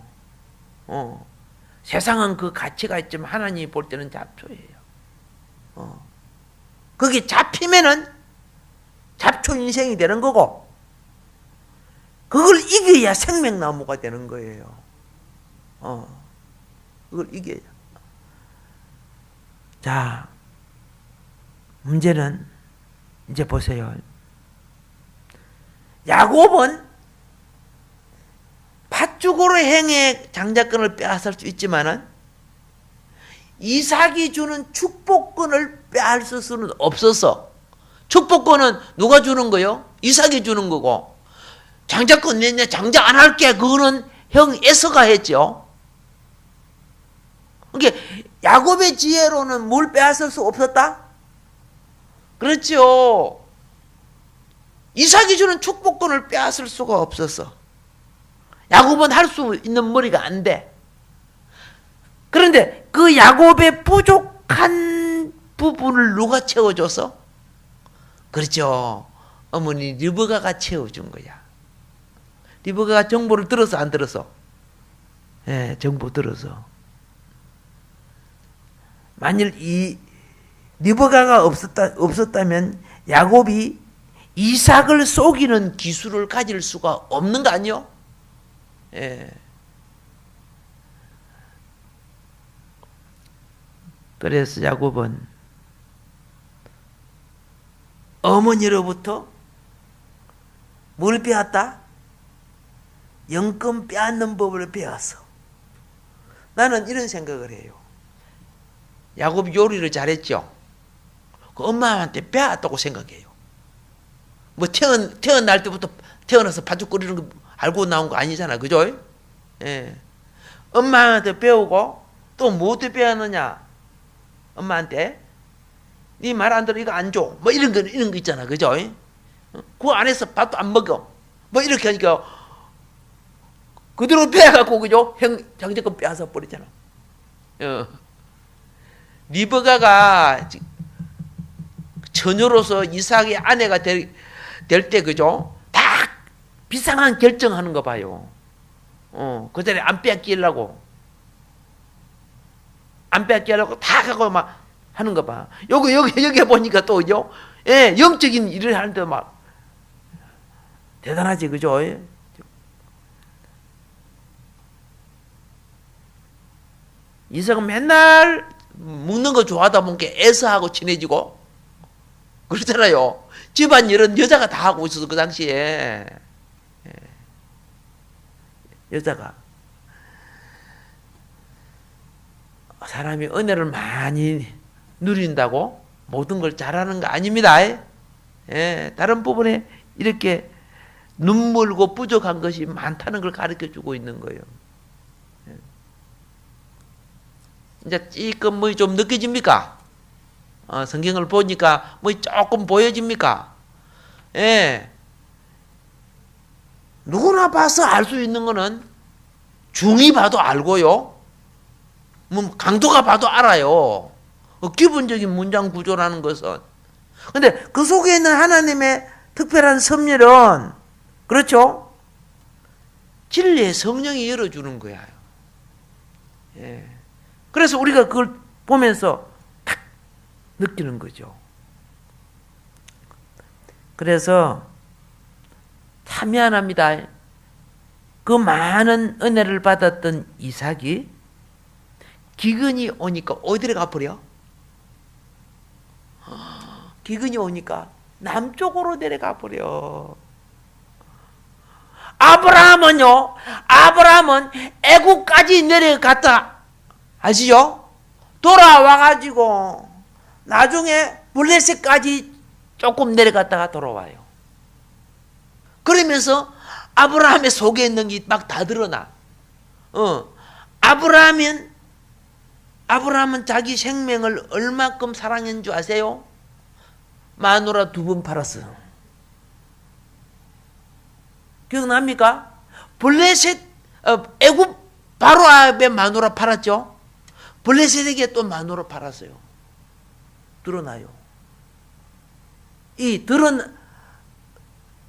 세상은 그 가치가 있지만 하나님이 볼 때는 잡초예요. 거기 잡히면은 잡초 인생이 되는 거고, 그걸 이겨야 생명나무가 되는 거예요. 그걸 이겨야. 자, 문제는 이제 보세요. 야곱은 팥죽으로 행해 장자권을 빼앗을 수 있지만은 이삭이 주는 축복권을 빼앗을 수는 없었어. 축복권은 누가 주는 거요? 이삭이 주는 거고, 장자권 내냐, 장자 안 할게, 그거는 형 에서가 했죠. 그러니까 야곱의 지혜로는 뭘 빼앗을 수 없었다? 그렇죠. 이삭이 주는 축복권을 빼앗을 수가 없었어. 야곱은 할 수 있는 머리가 안 돼. 그런데 그 야곱의 부족한 부분을 누가 채워줘서? 그렇죠. 어머니 리브가가 채워준 거야. 리브가가 정보를 들어서 안 들어서? 예, 정보 들어서. 만일 이 리브가가 없었다면 야곱이 이삭을 속이는 기술을 가질 수가 없는 거 아니요? 예. 그래서 야곱은 어머니로부터 뭘 배웠다? 영권 빼앗는 법을 배웠어. 나는 이런 생각을 해요. 야곱이 요리를 잘했죠. 그 엄마한테 배웠다고 생각해요. 뭐 태어날 때부터 태어나서 팥죽 끓이는 거 알고 나온 거 아니잖아, 그죠? 예. 엄마한테 배우고 또 뭐한테 배웠느냐? 엄마한테 네 말 안 들어 이거 안 줘. 뭐 이런 거 있잖아, 그죠? 그 안에서 밥도 안 먹어. 뭐 이렇게 하니까 그대로 빼갖고 그죠? 장제권 빼앗아 버리잖아. 리브가가 처녀로서 이삭의 아내가 될 때 그죠? 딱 비상한 결정하는 거 봐요. 그 자리에 안 뺏기려고 다 하고 막 하는 거 봐. 여기 보니까 또요. 예, 영적인 일을 하는데 막 대단하지, 그죠? 이삭은 맨날 먹는 거 좋아하다 보니까 에서하고 친해지고 그렇잖아요. 집안 일은 여자가 다 하고 있어서 그 당시에 여자가 사람이 은혜를 많이 누린다고 모든 걸 잘하는 거 아닙니다. 예, 다른 부분에 이렇게 눈물고 부족한 것이 많다는 걸 가르쳐주고 있는 거예요. 이제 찌끔 뭐 좀 느껴집니까? 성경을 보니까 뭐 조금 보여집니까? 예. 누구나 봐서 알 수 있는 거는 중이 봐도 알고요. 뭐 강도가 봐도 알아요. 기본적인 문장 구조라는 것은. 근데 그 속에 있는 하나님의 특별한 섭리는 그렇죠? 진리의 성령이 열어주는 거야. 예. 그래서 우리가 그걸 보면서 탁 느끼는 거죠. 그래서 참 미안합니다. 그 많은 은혜를 받았던 이삭이 기근이 오니까 어디로 가버려? 기근이 오니까 남쪽으로 내려가 버려. 아브라함은 애국까지 내려갔다. 아시죠? 돌아와가지고 나중에 블레셋까지 조금 내려갔다가 돌아와요. 그러면서 아브라함의 속에 있는 게 막 다 드러나. 아브라함은 자기 생명을 얼마큼 사랑한 줄 아세요? 마누라 2번 팔았어요. 기억납니까? 블레셋 애굽 바로 앞에 마누라 팔았죠. 블레셋에게 또 마누라 팔았어요. 드러나요. 이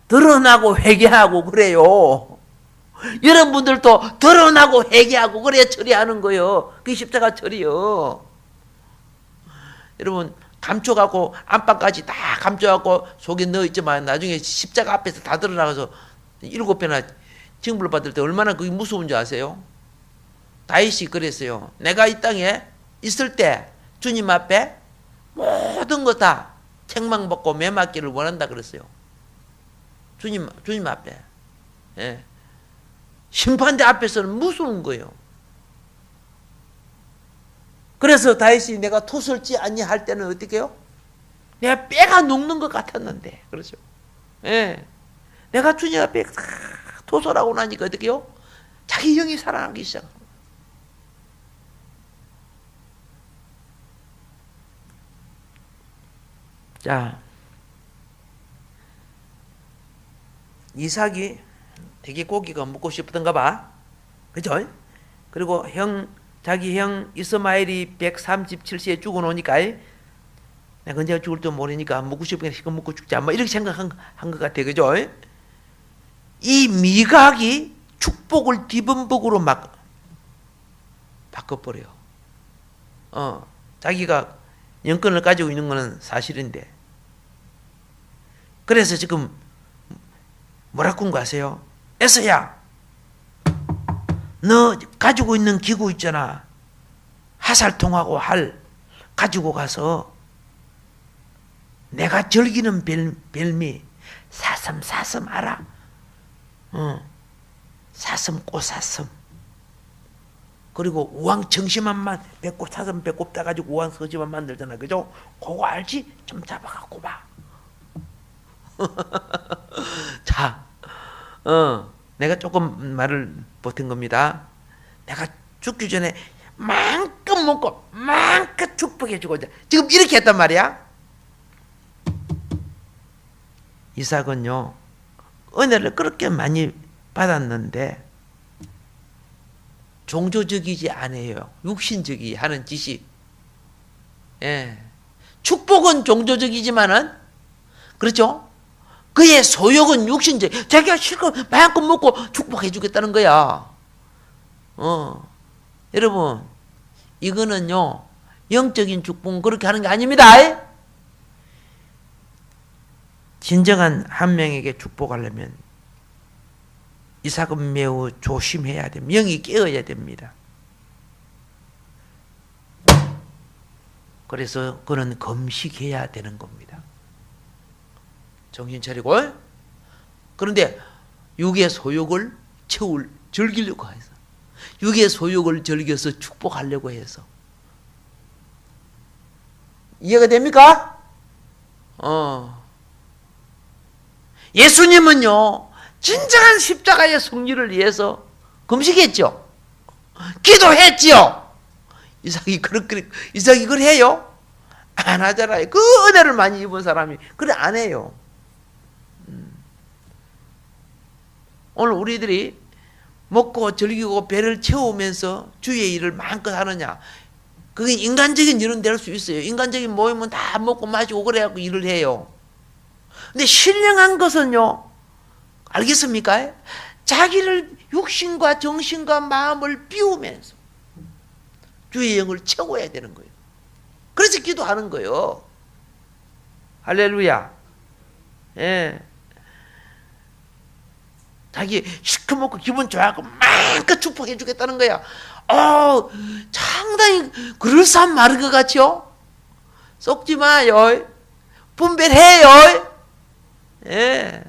드러나고 회개하고 그래요. 여러분들도 드러나고 회개하고 그래야 처리하는 거예요. 그게 십자가 처리요. 여러분 감춰갖고 안방까지 다 감춰갖고 속에 넣어있지만 나중에 십자가 앞에서 다 드러나가서 7배나 징벌 받을 때 얼마나 그게 무서운 줄 아세요? 다윗이 그랬어요. 내가 이 땅에 있을 때 주님 앞에 모든 거 다 책망 받고 매 맞기를 원한다 그랬어요. 주님 앞에. 예. 심판대 앞에서는 무서운 거예요. 그래서 다윗이 내가 토설지 아니 할 때는 어떻게 해요? 내가 뼈가 녹는 것 같았는데. 그렇죠. 예. 내가 주님 앞에 토설하고 나니까 어떻게 해요? 자기 영이 살아나기 시작합니다. 자, 이삭이 되게 고기가 먹고 싶던가 봐. 그죠? 그리고 자기 형 이스마엘이 137세에 죽어 놓으니까 내가 언제 죽을 줄 모르니까 먹고 싶으니까 시간 먹고 죽자. 뭐 이렇게 생각한 것 같아. 그죠? 이 미각이 축복을 뒤범벅으로 막 바꿔버려요. 자기가 영권을 가지고 있는 것은 사실인데 그래서 지금 뭐라고 한거 아세요? 에서야, 너 가지고 있는 기구 있잖아. 하살통하고 활 가지고 가서 내가 즐기는 별미 사슴 알아? 사슴 꽃사슴, 그리고 우왕 정심만만 배꼽, 사슴 배꼽 따가지고 우왕 서지만 만들잖아, 그죠? 그거 알지? 좀 잡아갖고 봐. 자, 내가 조금 말을 보탠 겁니다. 내가 죽기 전에 마음껏 먹고 마음껏 축복해 주고자 지금 이렇게 했단 말이야. 이삭은요, 은혜를 그렇게 많이 받았는데 종교적이지 않아요. 육신적이 하는 짓이. 예. 축복은 종교적이지만은, 그렇죠? 그의 소욕은 육신적. 자기가 실컷 마음껏 먹고 축복해 주겠다는 거야. 여러분, 이거는요, 영적인 축복은 그렇게 하는 게 아닙니다. 진정한 한 명에게 축복하려면 이삭은 매우 조심해야 됩니다. 영이 깨어야 됩니다. 그래서 그는 금식해야 되는 겁니다. 정신 차리고. 그런데 육의 소욕을 즐기려고 해서, 육의 소욕을 즐겨서 축복하려고 해서. 이해가 됩니까? 예수님은요, 진정한 십자가의 승리를 위해서 금식했죠. 기도했죠. 이삭이 그걸 해요? 안 하잖아요. 그 은혜를 많이 입은 사람이 그래 안 해요. 오늘 우리들이 먹고 즐기고 배를 채우면서 주의 일을 마음껏 하느냐? 그게 인간적인 일은 될 수 있어요. 인간적인 모임은 다 먹고 마시고 그래갖고 일을 해요. 근데 신령한 것은요, 알겠습니까? 자기를 육신과 정신과 마음을 비우면서 주의 영을 채워야 되는 거예요. 그래서 기도하는 거예요. 할렐루야. 예. 자기 실컷 먹고 기분 좋아하고 마음껏 축복해 주겠다는 거야. 상당히 그럴싸한 말인 것 같죠? 썩지 마요. 분별해요. 예.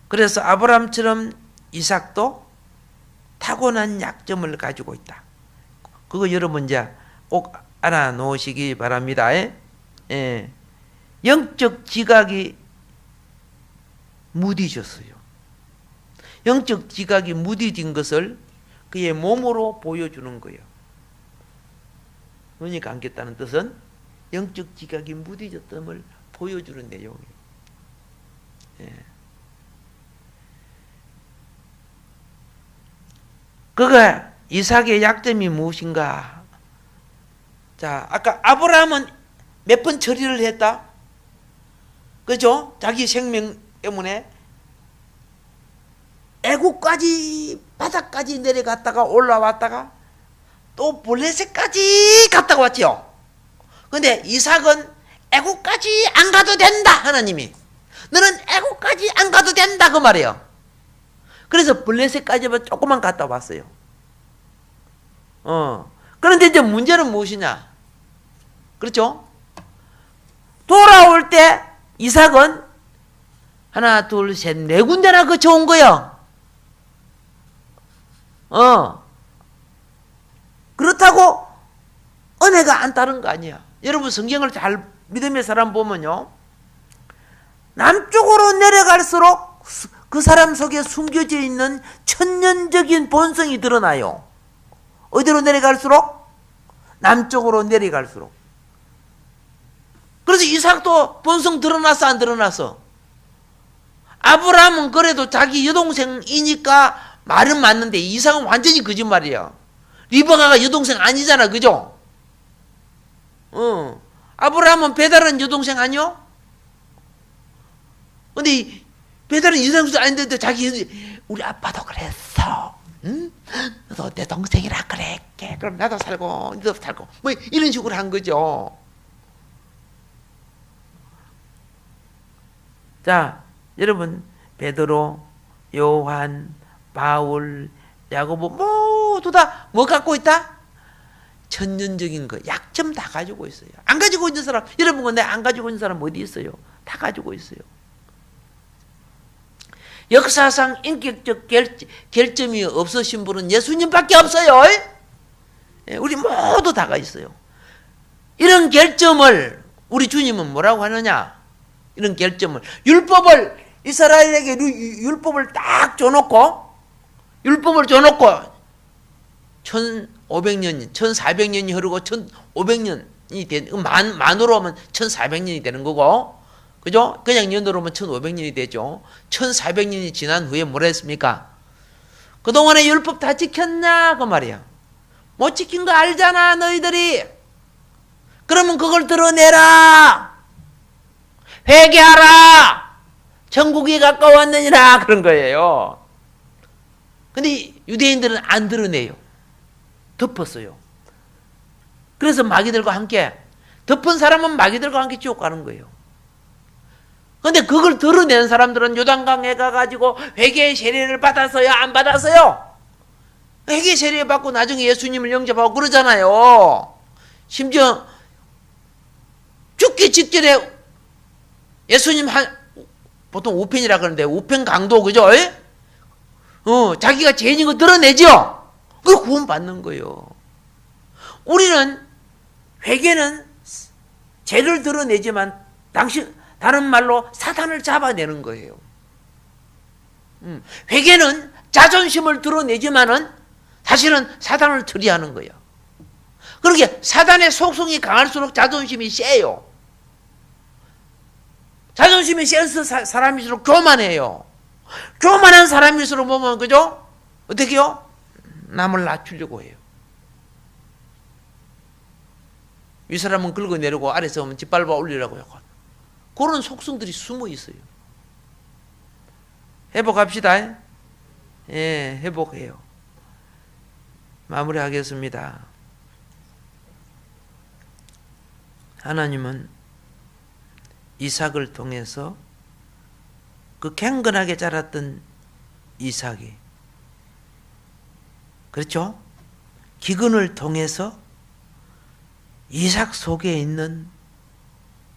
그래서 아브라함처럼 이삭도 타고난 약점을 가지고 있다. 그거 여러분 이제 꼭 알아 놓으시기 바랍니다. 예. 영적 지각이 무디졌어요. 영적 지각이 무디진 것을 그의 몸으로 보여주는 거예요. 눈이 감겼다는 뜻은 영적 지각이 무디졌음을 보여주는 내용이에요. 예. 그가 이삭의 약점이 무엇인가? 자, 아까 아브라함은 몇 번 처리를 했다? 그죠? 자기 생명 때문에 애국까지 바닥까지 내려갔다가 올라왔다가 또 블레셋까지 갔다가 왔죠. 근데 이삭은 애국까지 안 가도 된다. 하나님이 너는 애국까지 안 가도 된다 그 말이에요. 그래서 블레셋까지만 조금만 갔다 왔어요. 그런데 이제 문제는 무엇이냐? 그렇죠? 돌아올 때 이삭은 하나, 둘, 셋, 네 군데나 거쳐온 거야. 그렇다고 은혜가 안 따른 거 아니야. 여러분 성경을 잘 믿음의 사람 보면요, 남쪽으로 내려갈수록 그 사람 속에 숨겨져 있는 천년적인 본성이 드러나요. 어디로 내려갈수록? 남쪽으로 내려갈수록. 그래서 이삭도 본성 드러났어, 안 드러났어? 아브라함은 그래도 자기 여동생이니까 말은 맞는데 이삭은 완전히 거짓말이야. 리브가가 여동생 아니잖아, 그죠? 아브라함은 배달은 여동생 아니요? 근데 배달은 여동생 아닌데 자기 우리 아빠도 그랬어. 응? 너도 내 동생이라 그랬게. 그럼 나도 살고 너도 살고 뭐 이런 식으로 한 거죠. 자, 여러분 베드로, 요한, 바울, 야고보 모두 다 뭐 갖고 있다? 천년적인 거, 약점 다 가지고 있어요. 안 가지고 있는 사람, 여러분 근데 안 가지고 있는 사람 어디 있어요? 다 가지고 있어요. 역사상 인격적 결점이 없으신 분은 예수님밖에 없어요. 우리 모두 다가 있어요. 이런 결점을 우리 주님은 뭐라고 하느냐? 이런 결점을, 율법을, 이스라엘에게 율법을 딱 줘놓고, 율법을 줘놓고 1500년, 1400년이 흐르고 1500년이 된, 만으로 하면 1400년이 되는 거고, 그죠? 그냥 연도로 하면 1500년이 되죠. 1400년이 지난 후에 뭐라 했습니까? 그동안에 율법 다 지켰냐? 그 말이야. 못 지킨 거 알잖아, 너희들이. 그러면 그걸 드러내라. 회개하라. 천국이 가까웠느니라. 그런 거예요. 근데 유대인들은 안 드러내요. 덮었어요. 그래서 마귀들과 함께, 덮은 사람은 마귀들과 함께 지옥 가는 거예요. 근데 그걸 드러낸 사람들은 요단강에 가가지고 회개의 세례를 받았어요? 안 받았어요? 회개 세례 받고 나중에 예수님을 영접하고 그러잖아요. 심지어 죽기 직전에 예수님 보통 우편이라 그러는데 우편 강도, 그죠? 자기가 죄인인 거 드러내죠? 그거 구원 받는 거예요. 우리는 회개는 죄를 드러내지만 다른 말로 사탄을 잡아내는 거예요. 회개는 자존심을 드러내지만은 사실은 사단을 처리하는 거예요. 그러게 사단의 속성이 강할수록 자존심이 세요. 자존심이 세서 사람일수록 교만해요. 교만한 사람일수록 보면, 그죠? 어떻게 해요? 남을 낮추려고 해요. 위 사람은 긁어내려고 아래서 오면 짓밟아 올리라고 해요. 그런 속성들이 숨어 있어요. 회복합시다. 예, 회복해요. 마무리하겠습니다. 하나님은 이삭을 통해서 그 갱건하게 자랐던 이삭이, 그렇죠? 기근을 통해서 이삭 속에 있는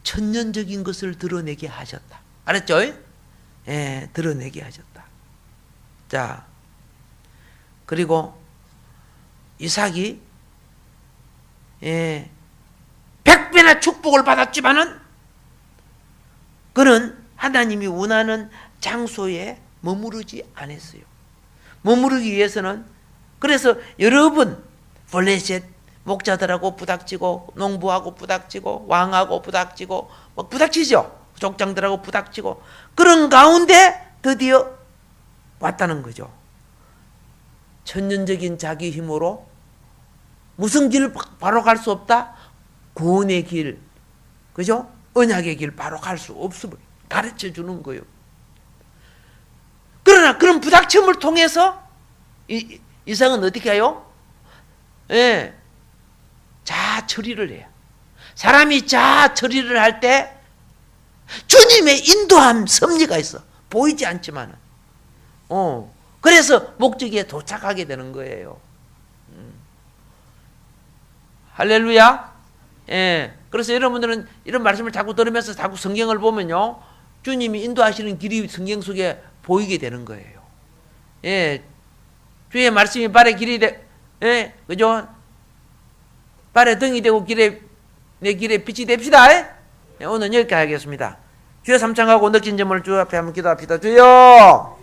천년적인 것을 드러내게 하셨다. 알았죠? 예, 드러내게 하셨다. 자, 그리고 이삭이 100배나 축복을 받았지만은 그는 하나님이 원하는 장소에 머무르지 않았어요. 머무르기 위해서는, 그래서 여러분 블레셋 목자들하고 부닥치고, 농부하고 부닥치고, 왕하고 부닥치고, 뭐 부닥치죠. 족장들하고 부닥치고, 그런 가운데 드디어 왔다는 거죠. 천년적인 자기 힘으로 무슨 길 바로 갈 수 없다? 구원의 길, 그죠? 언약의 길 바로 갈 수 없음을 가르쳐 주는 거예요. 그러나 그런 부닥침을 통해서 이삭은 어떻게 해요? 예, 자아 처리를 해요. 사람이 자아 처리를 할 때 주님의 인도함, 섭리가 있어. 보이지 않지만은. 그래서 목적에 도착하게 되는 거예요. 할렐루야. 예. 그래서 여러분들은 이런 말씀을 자꾸 들으면서 자꾸 성경을 보면요, 주님이 인도하시는 길이 성경 속에 보이게 되는 거예요. 예. 주의 말씀이 발에 길이 예, 그죠? 발에 등이 되고 내 길에 빛이 됩시다. 예, 오늘 여기까지 하겠습니다. 주여 삼창하고 느낀 점을 주 앞에 한번 기도합시다. 주여!